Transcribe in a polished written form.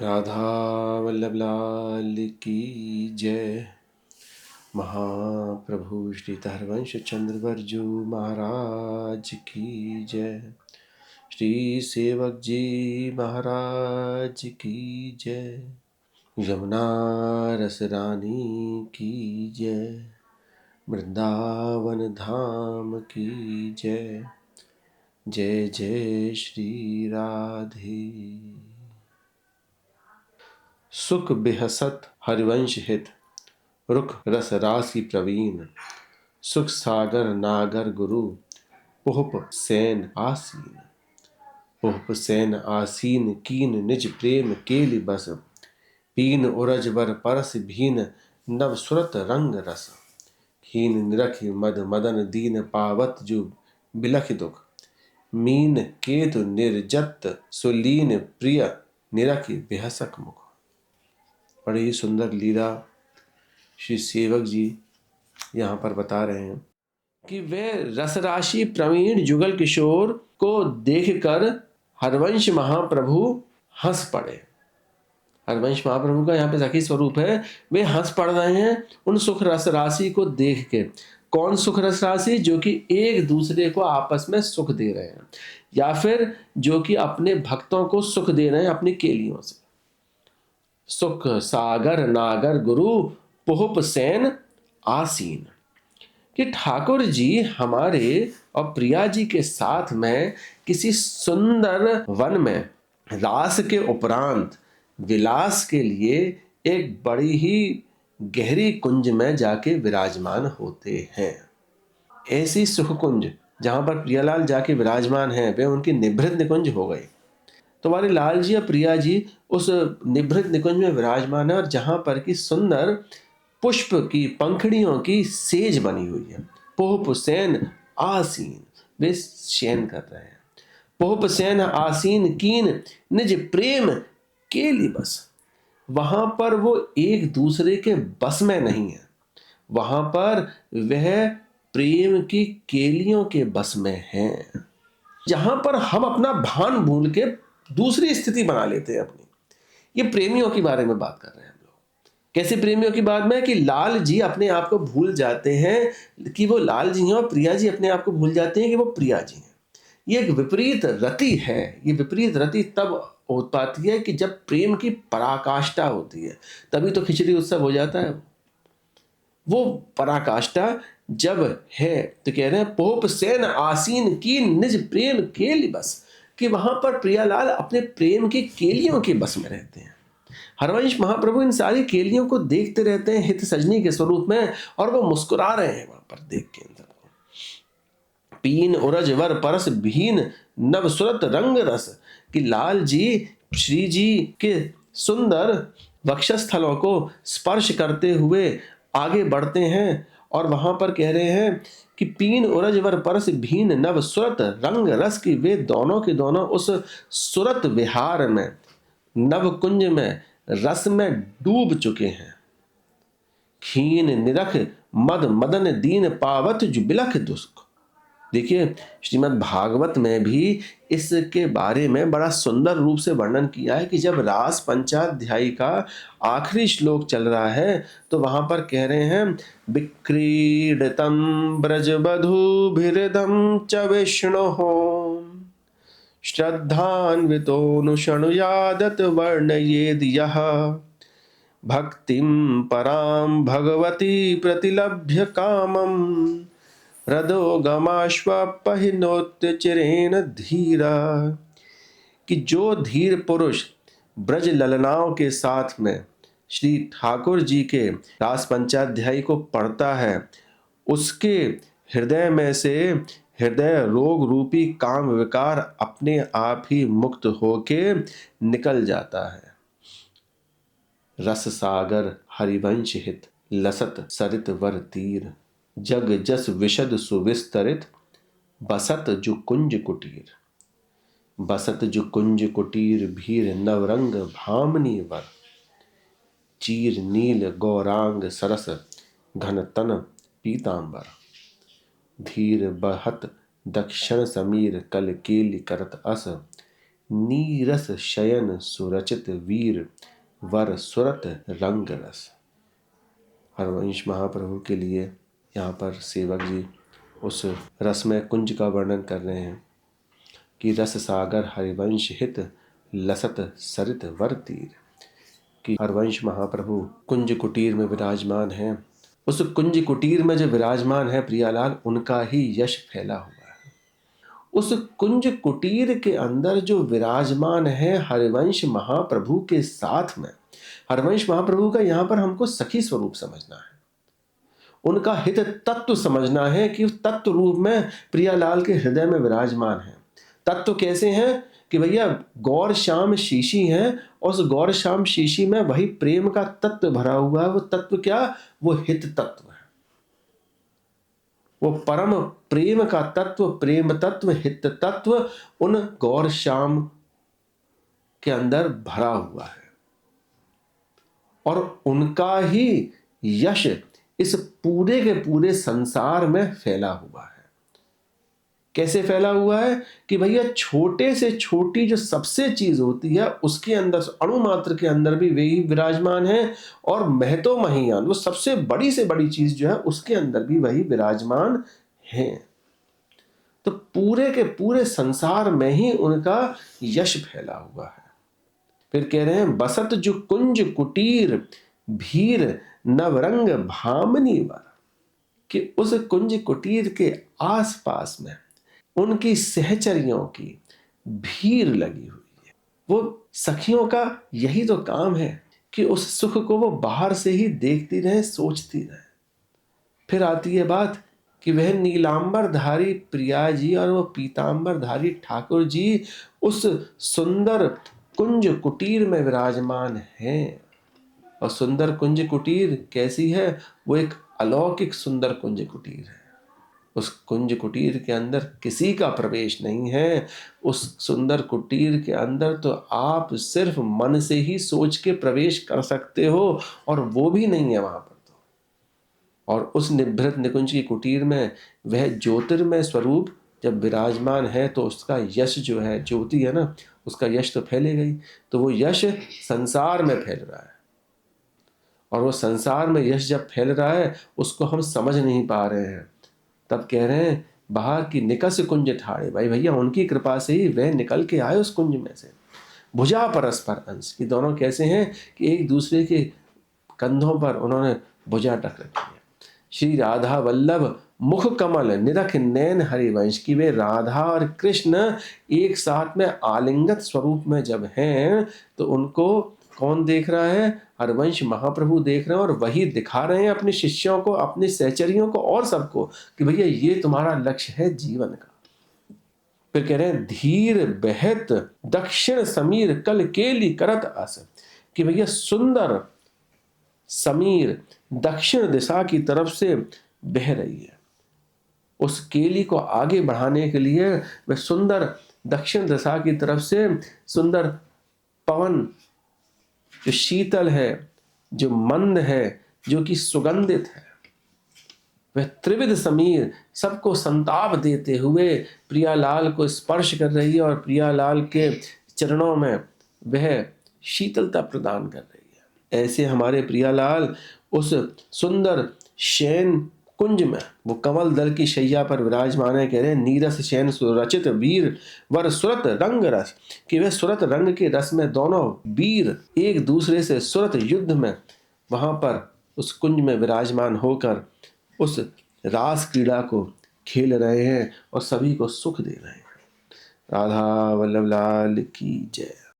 राधा वल्लभ लाल की जय। महाप्रभु श्री हरवंश चंद्र बरजू महाराज की जय। श्री सेवक जी महाराज की जय। यमुना रस रानी की जय। वृंदावन धाम की जय। जय जय श्री राधे। सुख बिहसत हरिवंश हित, रुख रस राशि प्रवीण। सुख सागर नागर गुरु, पुहप सैन आसीन। पुहप सैन आसीन कीन निज प्रेम केलि बस। पीन उरज बर परस भीन, नव सुरत रंग रस। हीन निरखि मद मदन दीन पावत जो बिलखि दुख। मीन केतु निर्जत सुलीन प्रिय, निरखि बिहसक मुख। बड़ी ही सुंदर लीला श्री सेवक जी यहाँ पर बता रहे हैं कि वे रसराशि प्रवीण जुगल किशोर को देखकर हरवंश महाप्रभु हंस पड़े। हरवंश महाप्रभु का यहाँ पे सखी स्वरूप है, वे हंस पड़ रहे हैं उन सुख रस राशि को देख के। कौन सुख रस राशि? जो कि एक दूसरे को आपस में सुख दे रहे हैं, या फिर जो कि अपने भक्तों को सुख दे रहे हैं अपनी केलियों से। सुख सागर नागर गुरु, पुहप सैन आसीन। कि ठाकुर जी हमारे और प्रिया जी के साथ में किसी सुंदर वन में रास के उपरांत विलास के लिए एक बड़ी ही गहरी कुंज में जाके विराजमान होते हैं। ऐसी सुख कुंज जहां पर प्रियालाल जाके विराजमान हैं, वे उनकी निभृत निकुंज हो गई। तो हमारे लाल जी और प्रिया जी उस निभृत निकुंज में विराजमान है, और जहां पर की सुंदर पुष्प की पंखड़ियों की सेज बनी हुई है। पोहप सैन आसीन, वे शयन कर रहे हैं। पोहप सैन आसीन कीन निज प्रेम केलि बस। वहां पर वो एक दूसरे के बस में नहीं है, वहां पर वह प्रेम की केलियों के बस में हैं। जहां पर हम अपना भान भूल के दूसरी स्थिति बना लेते हैं अपनी। ये प्रेमियों के बारे में बात कर रहे हैं हम लोग। कैसे प्रेमियों की बात में? कि लाल जी अपने आप को भूल जाते हैं कि वो लाल जी हैं, और प्रिया जी अपने आप को भूल जाते हैं कि वो प्रिया जी हैं। ये एक विपरीत रति है। ये विपरीत रति तब हो पाती है कि जब प्रेम की पराकाष्ठा होती है, तभी तो खिचड़ी उत्सव हो जाता है। वो पराकाष्ठा जब है तो कह रहे हैं पोप सैन आसीन की निज प्रेम केलि बस। कि वहां पर प्रियालाल अपने प्रेम की केलियों के बस में रहते हैं। हरवंश महाप्रभु इन सारी केलियों को देखते रहते हैं हित सजनी के स्वरूप में, और वो मुस्कुरा रहे हैं वहां पर देख के अंदर। पीन उरज वर परस भीन, नव सुरत रंग रस। कि लाल जी श्री जी के सुंदर वक्षस्थलों को स्पर्श करते हुए आगे बढ़ते हैं, और वहां पर कह रहे हैं कि पीन उरज वर परस भीन, नव सुरत रंग रस। की वे दोनों के दोनों उस सुरत विहार में, नव कुंज में, रस में डूब चुके हैं। खीन निरख मद मदन दीन पावत जो बिलख दुख। देखिए श्रीमद् भागवत में भी इसके बारे में बड़ा सुंदर रूप से वर्णन किया है कि जब रास पंचाध्यायी का आखिरी श्लोक चल रहा है, तो वहां पर कह रहे हैं विक्रीडतम ब्रजबधूभिर्दम च विष्णुः श्रद्धान्वितोऽनुशृणुयादत वर्णयेद् यः भक्तिं परां भगवती प्रतिलभ्य कामम् हृदोगमाश्वपहिनोत्य चिरेण धीरा। कि जो धीर पुरुष ब्रज ललनाओं के साथ में श्री ठाकुर जी के रास पंचाध्यायी को पढ़ता है, उसके हृदय में से हृदय रोग रूपी काम विकार अपने आप ही मुक्त होके निकल जाता है। रस सागर हरिवंश हित, लसत सरित वर तीर। जग जस विशद सुविस्तरित, बसत जो कुंज कुटीर। बसत जो कुंज कुटीर भीर, नवरंग भामनी वर। चीर नील गौरांग सरस, घन तन पीतांबर। धीर बहत दक्षिण समीर, कल केलि करत अस। नीरस शयन सुरचित वीर वर सुरत रंग रस। हरवंश महाप्रभु के लिए यहाँ पर सेवक जी उस रसमय कुंज का वर्णन कर रहे हैं कि रस सागर हरिवंश हित लसत सरित वर तीर। कि हरवंश महाप्रभु कुंज कुटीर में विराजमान हैं। उस कुंज कुटीर में जो विराजमान है प्रियालाल, उनका ही यश फैला हुआ है। उस कुंज कुटीर के अंदर जो विराजमान है हरिवंश महाप्रभु के साथ में, हरवंश महाप्रभु का यहाँ पर हमको सखी स्वरूप समझना है, उनका हित तत्व समझना है कि तत्व रूप में प्रियालाल के हृदय में विराजमान है। तत्व कैसे हैं कि भैया गौर श्याम शीशी हैं, और उस गौर श्याम शीशी में वही प्रेम का तत्व भरा हुआ है। वो तत्व क्या? वो हित तत्व है, वो परम प्रेम का तत्व, प्रेम तत्व, हित तत्व उन गौर श्याम के अंदर भरा हुआ है, और उनका ही यश इस पूरे के पूरे संसार में फैला हुआ है। कैसे फैला हुआ है कि भैया छोटे से छोटी जो सबसे चीज होती है उसके अंदर, अणु मात्र के अंदर भी वही विराजमान है, और महतो महियान, वो सबसे बड़ी से बड़ी चीज जो है उसके अंदर भी वही विराजमान है। तो पूरे के पूरे संसार में ही उनका यश फैला हुआ है। फिर कह रहे हैं बसत जो कुंज कुटीर भीर नवरंग भामनी वर। कि उस कुंज कुटीर के आसपास में उनकी सहचरियों की भीड़ लगी हुई है। वो सखियों का यही तो काम है कि उस सुख को वो बाहर से ही देखती रहे, सोचती रहे। फिर आती है बात कि वह नीलांबरधारी प्रिया जी और वो पीतांबरधारी ठाकुर जी उस सुंदर कुंज कुटीर में विराजमान हैं। और सुंदर कुंज कुटीर कैसी है? वो एक अलौकिक सुंदर कुंज कुटीर है। उस कुंज कुटीर के अंदर किसी का प्रवेश नहीं है। उस सुंदर कुटीर के अंदर तो आप सिर्फ मन से ही सोच के प्रवेश कर सकते हो, और वो भी नहीं है वहां पर तो। और उस निभृत निकुंज की कुटीर में वह ज्योतिर्मय स्वरूप जब विराजमान है तो उसका यश जो है, ज्योति है ना, उसका यश तो फैलेगा ही। तो वो यश संसार में फैल रहा है, और वो संसार में यश जब फैल रहा है उसको हम समझ नहीं पा रहे हैं। तब कह रहे हैं बाहर की निकस कुंज ठाड़े। भाई भैया उनकी कृपा से ही वह निकल के आए उस कुंज में से। भुजा परस्पर अंश, की दोनों कैसे हैं कि एक दूसरे के कंधों पर उन्होंने भुजा टक रखी है। श्री राधा वल्लभ मुख कमल निरख नैन हरिवंश। की वे राधा और कृष्ण एक साथ में आलिंगत स्वरूप में जब हैं तो उनको कौन देख रहा है? हरवंश महाप्रभु देख रहे हैं, और वही दिखा रहे हैं अपने शिष्यों को, अपने सहचरियों को और सबको कि भैया ये तुम्हारा लक्ष्य है जीवन का। फिर कह रहे हैं धीर बहत दक्षिण समीर कल केली करत अस। कि भैया सुंदर समीर दक्षिण दिशा की तरफ से बह रही है। उस केली को आगे बढ़ाने के लिए वह सुंदर दक्षिण दिशा की तरफ से सुंदर पवन जो शीतल है, जो मंद है, जो कि सुगंधित है, वह त्रिविध समीर सबको संताप देते हुए प्रियालाल को स्पर्श कर रही है, और प्रियालाल के चरणों में वह शीतलता प्रदान कर रही है। ऐसे हमारे प्रियालाल उस सुंदर शयन कुंज में, वो कमल दल की शैया पर विराजमान है। कह रहे हैं नीरस शयन सुरचित वीर वर सुरत रंग रस। कि वे सुरत रंग के रस में दोनों वीर एक दूसरे से सुरत युद्ध में वहां पर उस कुंज में विराजमान होकर उस रास क्रीड़ा को खेल रहे हैं और सभी को सुख दे रहे हैं। राधा वल्लभ लाल की जय।